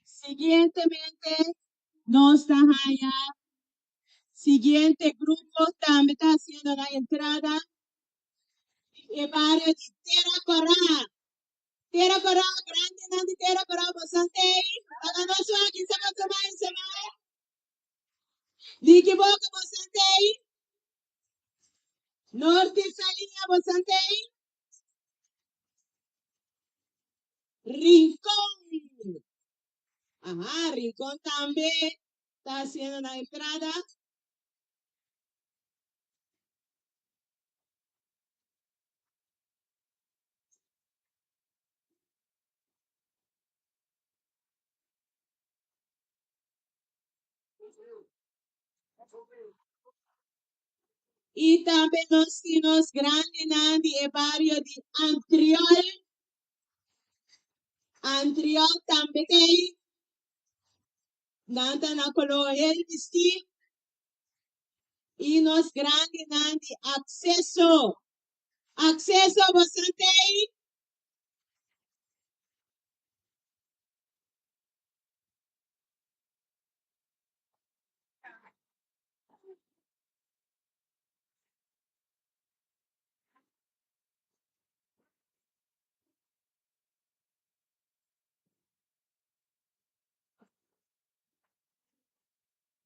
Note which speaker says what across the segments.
Speaker 1: Siguientemente, nos da ya. Siguiente grupo también está haciendo la entrada. El barrio de Tierra Corá. Tierra Corá, grande, grande, Tierra Corá, bastante. Para nosotros aquí se va a tomar en semana. Diki Boca, bastante. Norte Salina, bastante. Rincón. Ajá, Rincón también está haciendo la entrada. Y también nos grandes Nandi, el barrio de Antriol. Antriol también hay. Nanta na colo Elvisi. Y nos grandes Nandi, acceso. Acceso bastante.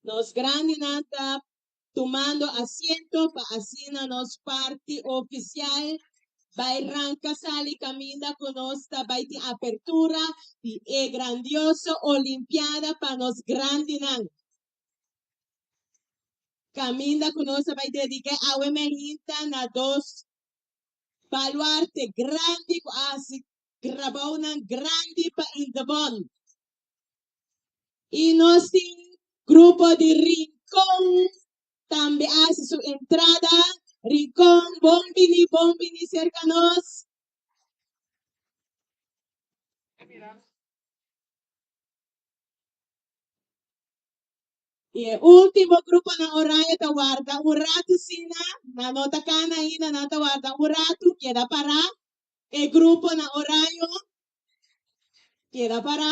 Speaker 1: Nos grandes Nanta tomando asiento para así nos parte oficial. Bairanca sale camina con nuestra baiti apertura y grandioso olimpiada para nos grandes. Camina con nuestra baiti dedicar a Wemelita na dos baluarte grande así grabó una grande pa Indabon. Y nos grupo de Rincón también hace su entrada. Rincón, bombini, bombini, cercanos. Y el último grupo na horario te guarda un rato sina, na nota cana ahí, na nota guarda un rato, queda para. El grupo na horario queda para.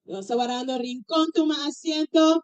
Speaker 1: Yo estoy guardando rincón, toma asiento.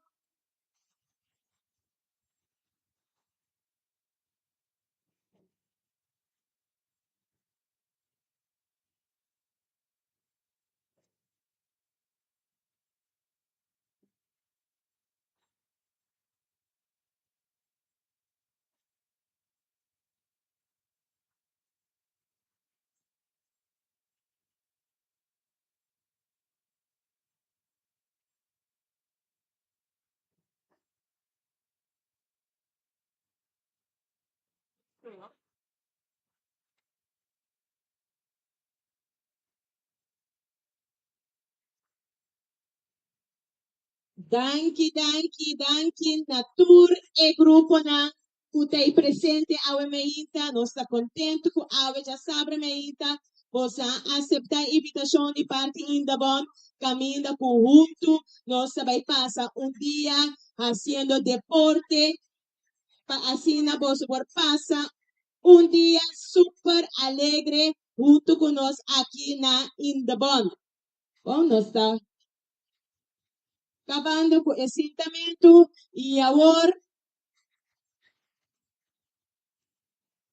Speaker 1: Danki, natur e grupo na kutay presente awe meita, nós está contente com awe já sabe meita, você aceita a invitação de parte ainda bom, caminha com junto, nós vai passar dia fazendo deporte, assim na bolsa por passar dia super alegre junto com nós aqui na Indabon. Bom, nós está acabando com esse sentimento e agora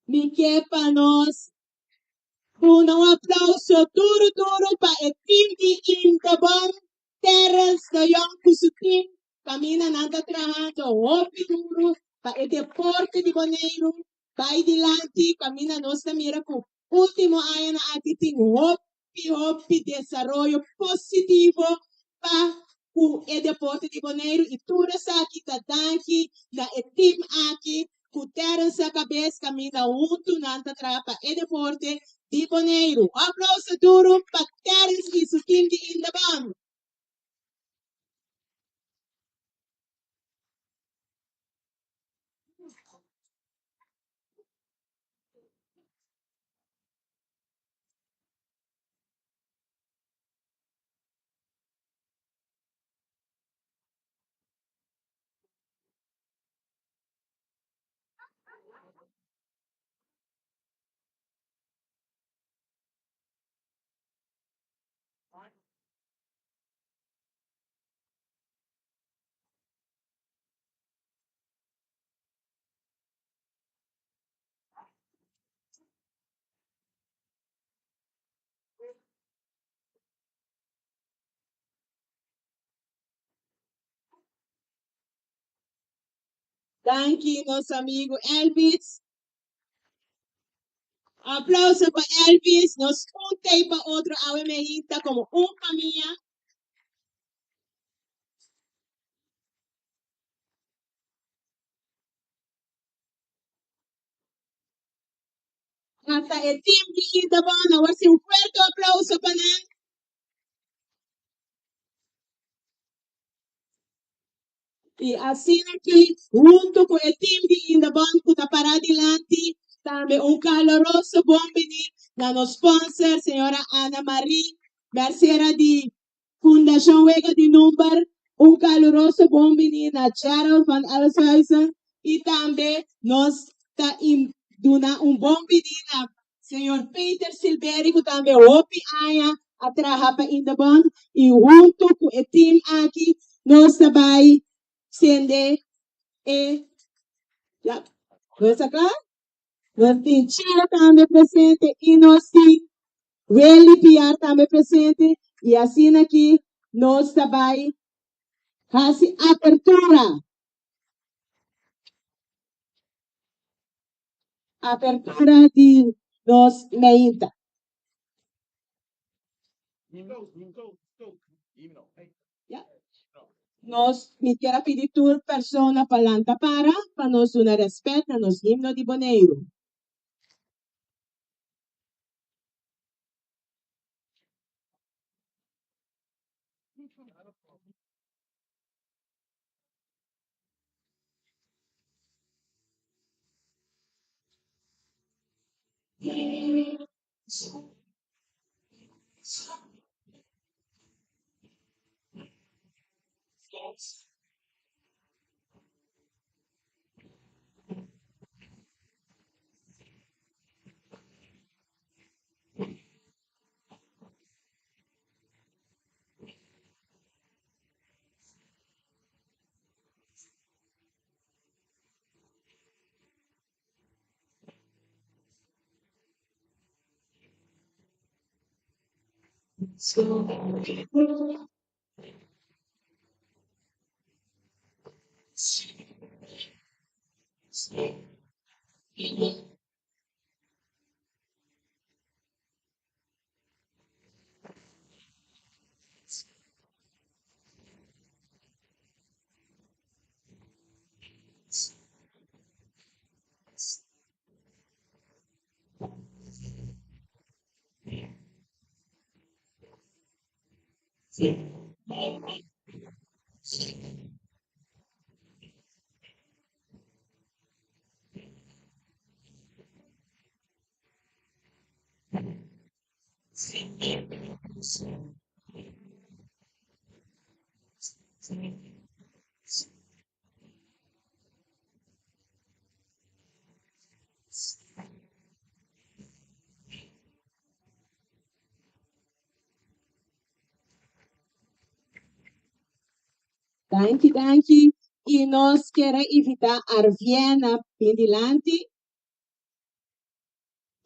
Speaker 1: me quer para nós um aplauso duro para o time de Indabon, Terras da Young Team, camina nada trabajando, hobby duro para o deporte de Boneiro, vai dilante, camina nossa mira com último ano na atitim, hobby, desarrollo positivo para o deporte de Boneiro e tudo isso aqui tá daqui, da time aqui, com terras a cabeça, camina junto, nada trapa, e deporte de Boneiro. Aplauso duro para Terence e seu time de Indabon. Thank you, nosso amigo Elvis. Aplauso para Elvis. Nos juntei para outro ave mejita como família. Hasta el team de Itabana. Ahora sí, un fuerte aplauso para él. Y así aquí, junto con el team de Itabana, para adelante, también un caloroso bienvenido a los sponsors, señora Ana María, Mercera de Fundación Vega de Number, un caloroso bienvenido a Gerald van Elshuizen y también nos está dando un bienvenido a señor Peter Silveri, que también Opi Aya, a trabajar para Itabana y junto con el team aquí, nos está sende ya, ¿no está claro? Nós temos Chile também presente e nós temos Rally PR também presente e assim aqui nós também fazemos abertura de nós meinta. Nós me quero pedir toda pessoa para nós dar respeito a nos himno de Boneiro. Danke. E nós queremos invitar a Arviana Pindilante.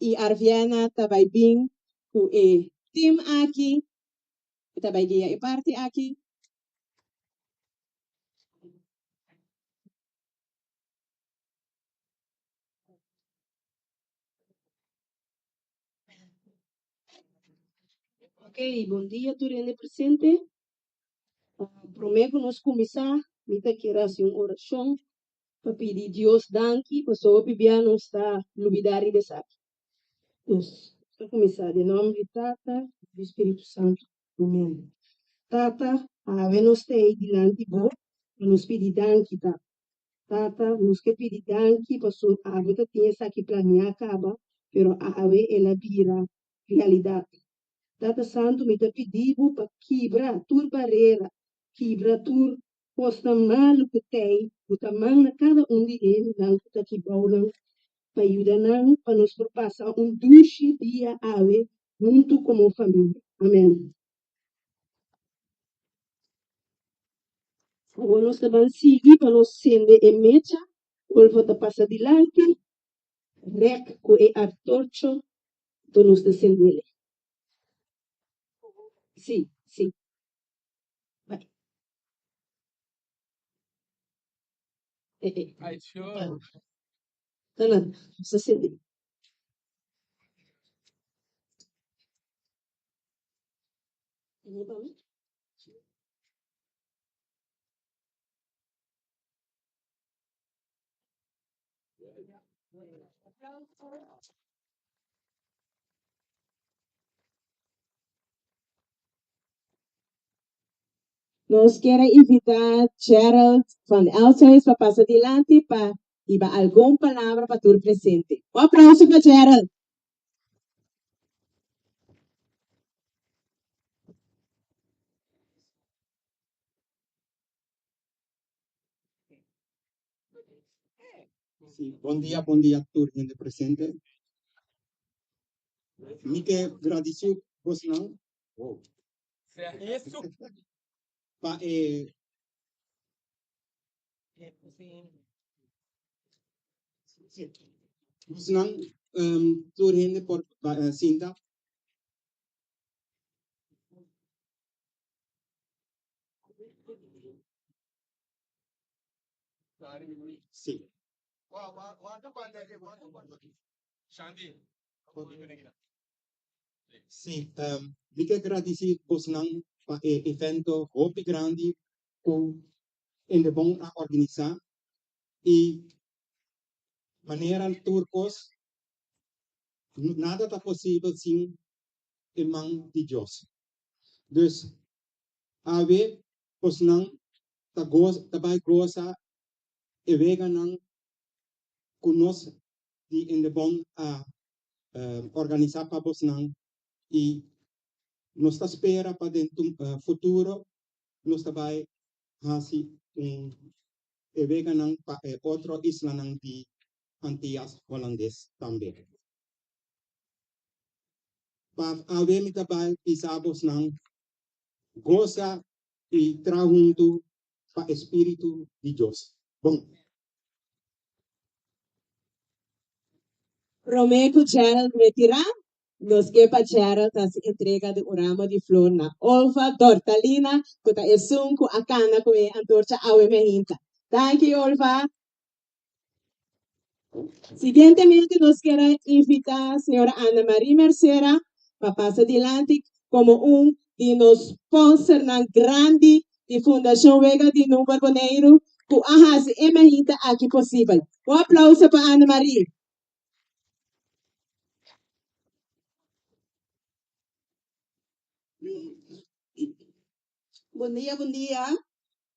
Speaker 1: E a Arviana também bem com o team aqui. Também guia e parte aqui.
Speaker 2: Ok, bom dia, turene presente. Prometo nos começar, mita queira assim uma oração, para pedir Deus danke, para só bibia não está lubidari besak. Nos, para começar, em nome de Tata, do Espírito Santo. Amém. Tata, ave nos tei dilante bo, para nos pedir danke, tá? Tata, nos que pedir danke, para só ave tá tinha essa que planear acaba, pero ave ela vira realidade. Tata Santo me pedido para quebrar tur barreira, quebrar tur posta mal que tem, o tamanho de cada de eles, não que aqui baulam, para ajudar não, para nos passar duche dia ave, junto como família. Amém. Agora nós vamos seguir para nos sender em mecha, ou vou passar adiante, rec com o artorcho, do nos descender. Sim. Vai. Ay, sure. Tanan, sa sindi. Ano ba? Nos quiere invitar Gerald van Elshuis para pasar adelante para iba alguna palabra para tu presente. Un aplauso para Gerald.
Speaker 3: Sí, bom dia, turno presente. Mike gratidão, vos não?
Speaker 4: Isso.
Speaker 3: Pa vos não turno por cinta. Sim.
Speaker 4: Shanti.
Speaker 3: Sim, Mike gratidão, vos não pa evento hopi grande com em de bom a organizar e maneira turcos nada tá possível sem irmão de Deus. Dus ave vos não tá vai goza e vega não conosco de em de bom a organizar para vos não e nos está espera para dentro futuro nos está vai hasi e vega não pa outro isla não de Antillas holandês também para haver me trabalho isabos não goza e trajunto para espírito de Deus. Bom,
Speaker 1: Prometo Gerald retirar. Nos que para Gerald a entrega de ramo de flor na Olfa Tortalina, que é sunco a cana com a antorcha awe mehinta. Thank you, Olfa. Siguientemente nos quiero invitar a señora Ana María Mercera para pasar adelante como un de los sponsors grande de Fundación Vega de Número Boneiro, que hace emergente aquí posible. Un aplauso para Ana María.
Speaker 5: Bom dia.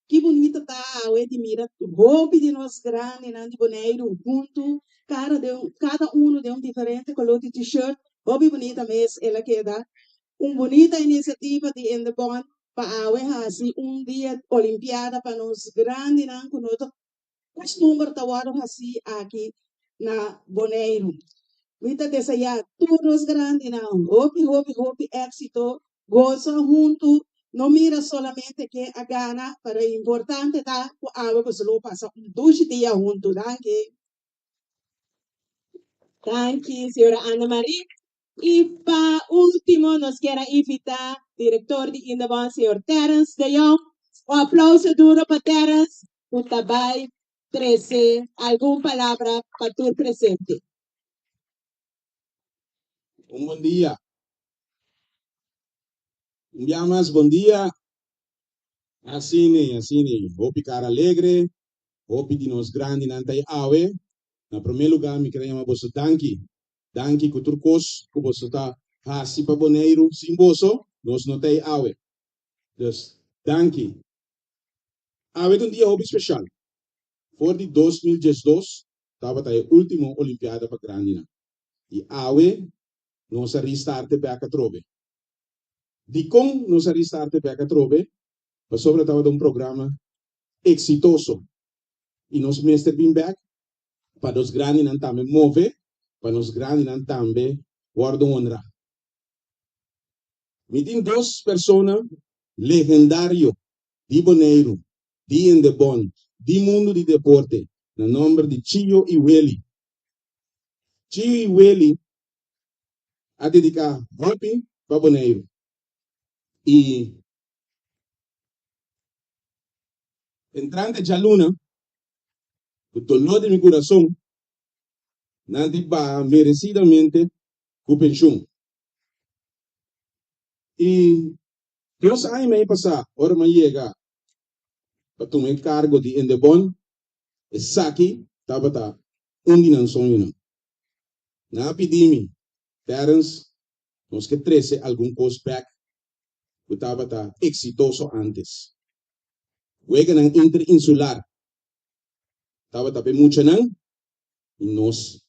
Speaker 5: Que bonita tá a Edmira. Roupa de nós grande, né, de boneiro, junto. Cada um de um diferente color de t-shirt. Roupa bonita mesmo, ela queda. Bonita iniciativa de Endebon para a assim dia Olimpiada para nós grande, né, com nós costume tawaro assim aqui na Boneiro. Muita desejar todos grandes, não. Hope, éxito, goza junto. Não mira solamente que a gana, para importante tá o água que se lo passa 2 dias junto, danke.
Speaker 1: Thank you, señora Ana María. Y para último, nos quiere invitar director de Indabon, señor Terence de Jong. Un aplauso duro para Terence. Utabay 13. ¿Alguna palabra para tu presente?
Speaker 6: Bom dia. Um dia mais, bom dia. Assim. Hopi cara alegre, hopi de nós grande nantai awe. Na primeiro lugar, me queria chamar você danki. Danki que turcos, que você tá hasi pa boneiro, simboso, nós não tem awe. Dus, danki. Awe é dia hopi especial. Voor die 2012, estava a última Olimpiada para grande. E awe, nós restarte para a trove. Di com nós restarte para a trove, mas sobre estava um programa exitoso. E nós mestre bem back, para os grandes não também move, para os grandes não também guardam honra. Me tem duas pessoas legendárias de Boneiro, de Endebon, de mundo de deporte, no nome de Chio e Welly. Chio e Welly a dedicar hopi para Boneiro. E entrante de aluna, con dolor de mi corazón, nadie va merecidamente con pensión. Y 2 años me pasado, ahora me llega para tomar cargo de Endebon, es saki, tabata, dinan sonho. Na pedimi, Terence, nos que 13 algum cosback, que tabata exitoso antes. Wega ng interinsular, tabata pe mucha nang, nos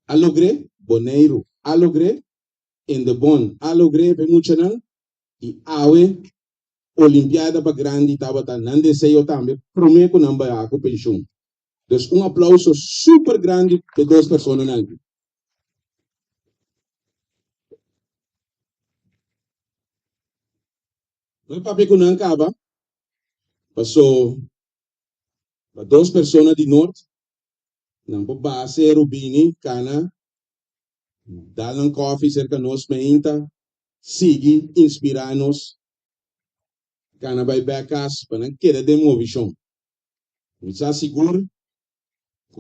Speaker 6: alogre, boneiro, alogre, Endebon, alogre pe mucha nang, e awe, Olimpiada para grande, tabata, não desejo também, prometo não vai a pensão. Então, aplauso super grande para 2 pessoas aqui. Meu papi com não acaba, passou para 2 pessoas de norte, não para base, Rubini, Cana, dar um coffee cerca de nós, meinta, sigue, inspirar-nos, Cana vai becas, para não querer demovição. Me está seguro,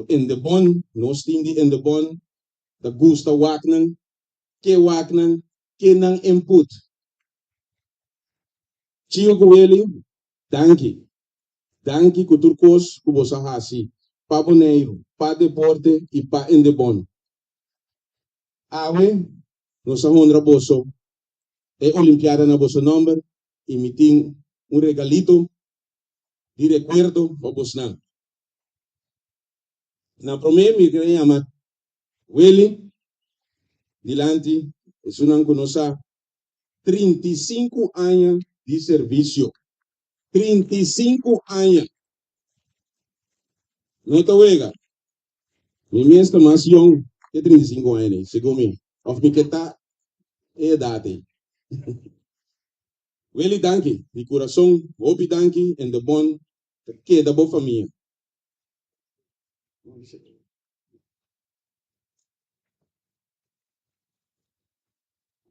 Speaker 6: em de bom, nós temos em de bom, da gusta waknan, que não input. Tio Coelho, danke que turcos que você hasi, pa boneiro, pa deporte e pa endebon. Awe, nossa honra boso, é Olimpiada na boso number, e me tem regalito de recuerdo para você. Na primeira me queria chamar Willy, dilante, é uma conosa 35 anos de serviço. 35 anos. Não está vega. Minha está mais young que 35 anos, segundo mim. Of me que está é idade. Willy, danke. De coração, obi danke, en de bom, que da boa família.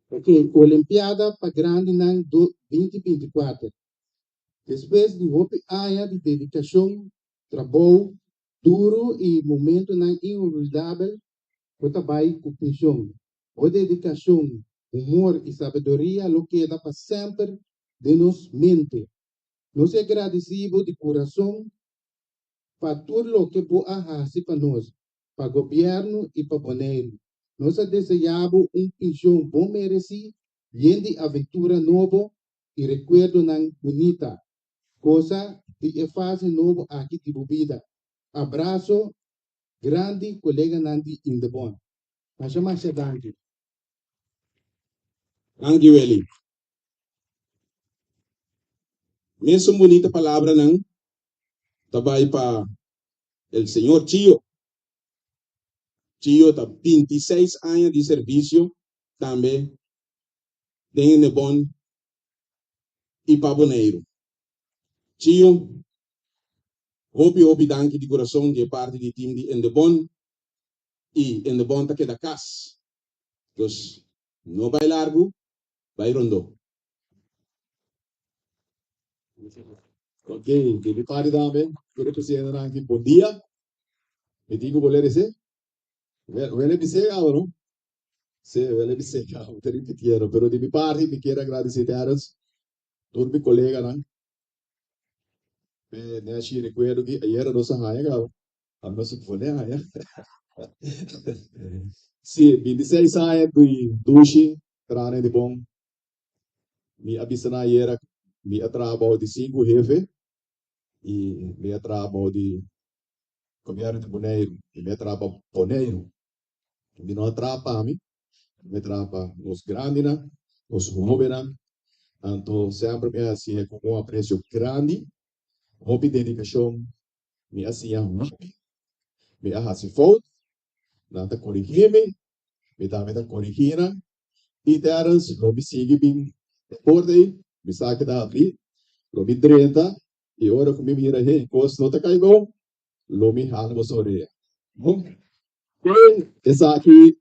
Speaker 7: Ok, Olimpiada para grande em 2024. Depois de uma área de dedicação, trabalho duro e momento inolvidável, o trabalho com paixão. A dedicação, humor e sabedoria lo queda para sempre de nos mente. Nós agradecemos de coração para tudo o que boa fazer para nós, para o governo e para o boneiro. Nós desejamos paixão bom merecido, de aventura nova e recuerdo bonita. Coisa de fase novo aqui de bebida. Abraço, grande colega Nandi Indebon. Mas mais danke.
Speaker 6: Danke, Willy. Mesmo bonita palavra não, trabalho para o senhor Tio. Tio está 26 anos de serviço, também tem de bom e para boneiro. Tio, hope danke de coração de parte do time de Endebon e Endebon está que da casa. Então, não vai largo, vai rondo.
Speaker 8: Ok, di pari dame, quello che si è anche un dia, e dico volere se, vele mi sega no? Se, vele mi sega, te ripetiero, però di pari mi chiede agradecer Terence, tutti i colleghi, no? Ne ci ricordo che ieri non sa mai, hanno si può ne Sì, 26 anni di duci, trane di bom, mi abisana ieri, mi atrabo di 5 jefe, e mi atrabo di governo de Boneiro, e me atrapa Boneiro, e não atrapa a mim, me atrapa os grandes, os jovens, então sempre me assim com um apreço grande, hobby dedicação, me assim me assim foto, não tá corrigir-me, me tá corrigindo, e terás, não me sigue bem, por daí, me saca da abrir, não me 30, e ora como me mira, hey, costa não tá caindo, Lomi Hana Soreia. Bom, essa aqui,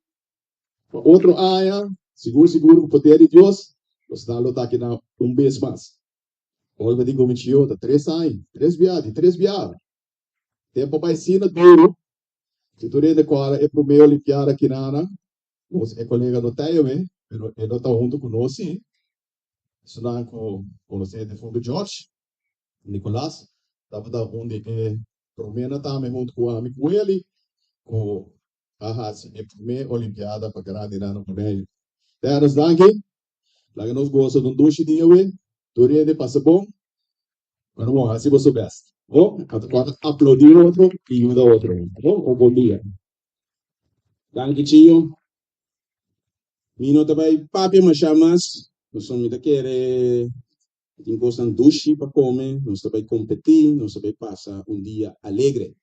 Speaker 8: outro área, seguro, o poder de Deus, nós estamos aqui na vez mais. Olha, eu digo, 3 anos, 3 viagens. Tempo vai sina duro. Se tu rende qual é pro meio Olimpiada aqui na nós é colega do Taio, pero ele não tá junto conosco, isso não com você de fundo George, Nicolás, tava da onde pro meio não tá junto com o amigo ele, com se é pro meio Olimpiada para grande na no meio. Terras daqui, lá que nós gostamos do duche dia tu rende passa bom, mas não assim você best. Oh, agora aplaudir outro e ajuda outro. Oh, bom dia.
Speaker 6: Danke, Chio. Mino também papi machamas. Nós somos da querer. Tem gostam dushi para comer. Nós também competir. Nós também passar dia alegre.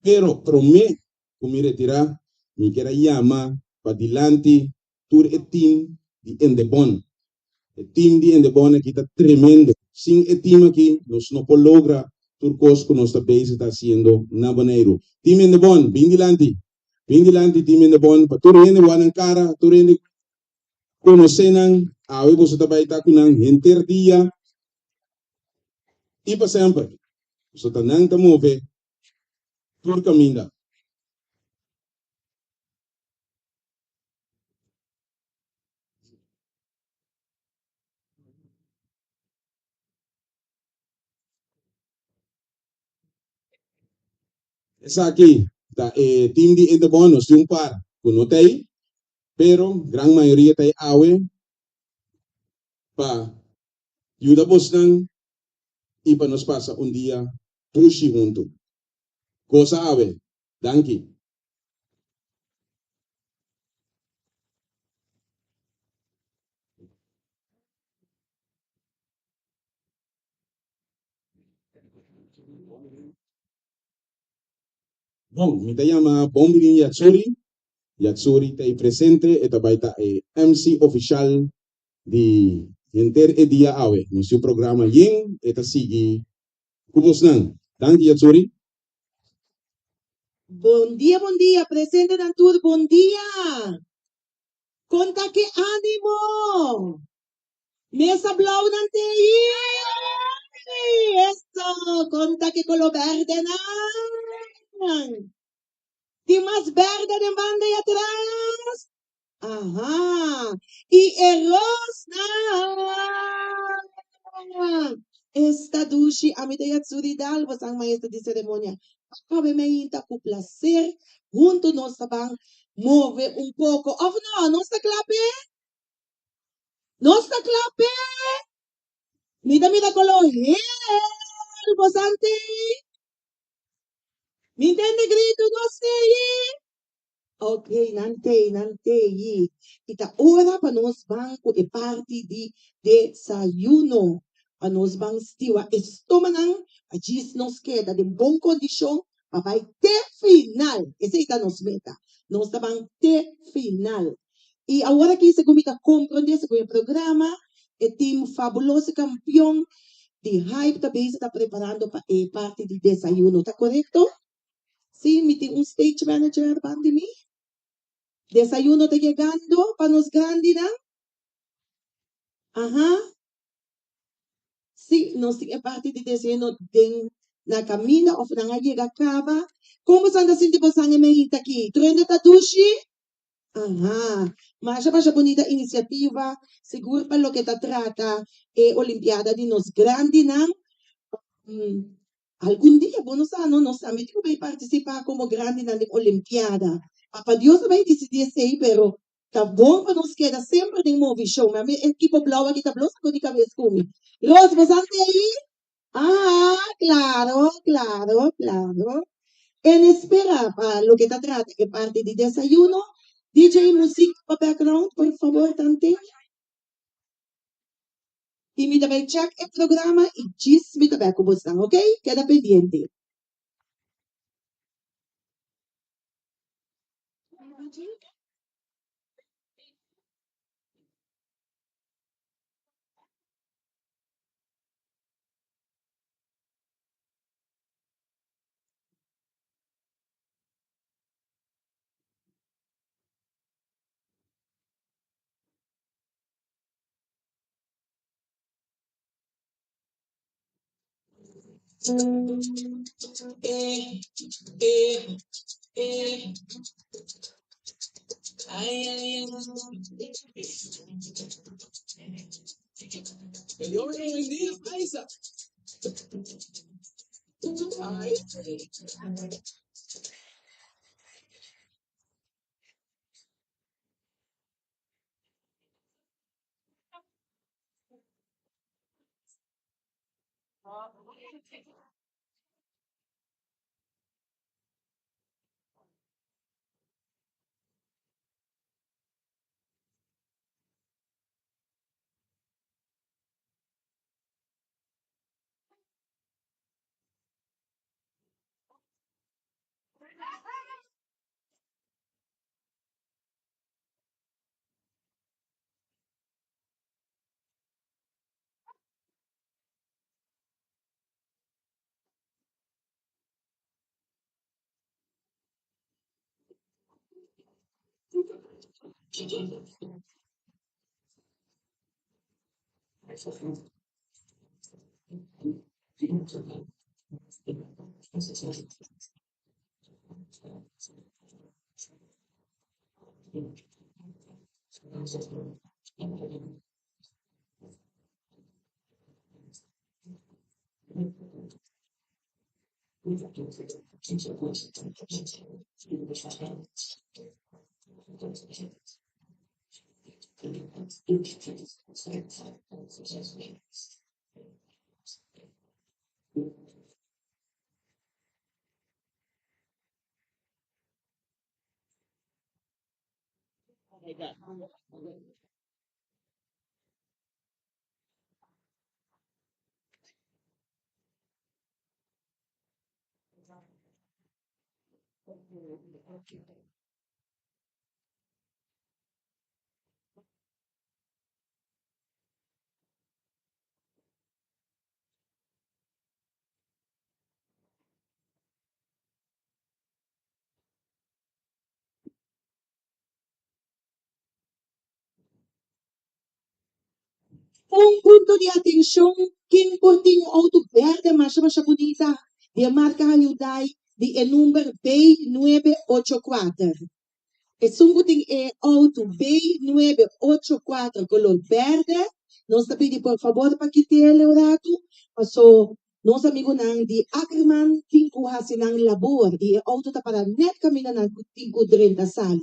Speaker 6: Pero, prometo, me retirar, me quero chamar para dilante, tur e team de Endebon. O team de Endebon aqui está tremendo. Sem o team aqui, nós não podemos lograr turcos que nós também está fazendo na Bonaire. Team Endebon, bem dilante. Bem dilante, team Endebon. Para tu rende, wanang cara, tu rende, conhecer nang, awe você também está com nang, enter dia, e para sempre. Você está nang te move, tur caminho. Essa aqui, tá, team de Endebon, nós temos par, conotei, pero gran maioria tá awe para ayuda bosnan e para nos passa dia pushi junto. Cosa awe, danke. Bom, me chama Bombirin Yatsuri. Yatsuri está presente, esta baita MC oficial de Enter e Dia Awe. No seu programa Yin, esta sigue Kubosnan. Danke, Yatsuri.
Speaker 1: Bom dia, presente na tudo, bom dia. Conta que ánimo. Mesa blau nante esto, conta que color verde nan. Tem mais verde de banda aí atrás. Ajá. Y arroz nan. Esta dushi amita yatsuri dal basang maestra de ceremonia. Pabe me inta com placer. Junto nós tabang move um pouco. Of no, nós tá clape? Nós tá clape? Mira color. Bosante. Me entende grito, não sei. Ok, nante, yi. Ita ora para nós banco e parte de desayuno. Para nós banco stiwa estomanan, a gis nos queda de boa condição, para ter final. Esse é nos meta. Nós tabang ter final. E agora que se comita compreender esse programa, o time fabuloso campeão de hype também está preparando para parte de desayuno, tá correto? Sim, me tem um stage manager bande mim. Desayuno está llegando para los grandes, ¿no? Ajá. Sí, nos tiene parte de desayuno den na camina of na llega acaba. Como sanda sinti po sanga mehita aqui? Trende tatushi? Ajá. Mas já bonita iniciativa, seguro para lo que ta trata Olimpiada de nos grandes, ¿no? Algum dia, bom, nós sabemos que vai participar como grande na Olimpiada. Papá Deus vai decidir sei, pero tá bom para nós queda sempre em movie show. Mas a equipe blau aqui tá blau, sacou de cabeça comigo. Los, você aí? Ah, claro. En espera para lo que está trata, que parte de desayuno, DJ música para background, por favor, tante. Y me também check el programa y gis me também como están, ¿ok? Queda pendiente. Eh, eh, eh. Ay, ay, ay. Que Dios me lo bendiga, paisa. Ay. Un punto de atención que importa un auto verde más bonita de marca Hyundai de el número B984. Es un botón auto B984 color verde. Nos pide por favor para que te el rato. Pasó nos amigo nang di Ackerman tinku hasinang labor y el auto está para net camina ng tinku 30 sali.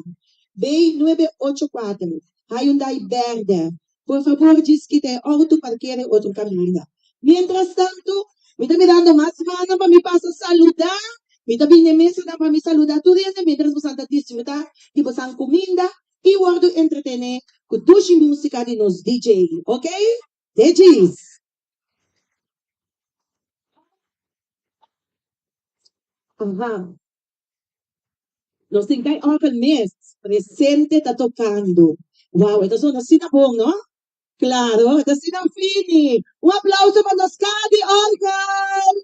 Speaker 1: B984 Hyundai verde. Por favor, diz que tem auto para que outro caminho. Mientras tanto, me está mirando mais mano para me passar saludar. Me está vindo mesa para me saludar tudo isso, mientras você está disfrutar de você comida e o outro entretener com duas música de nos DJ, ok? DJs. Ajá. Nós temos que organ mês presente está tocando. Uau, então são assim tá bom, não? Claro, então assim não fini. Um aplauso para nós, Cade Organ.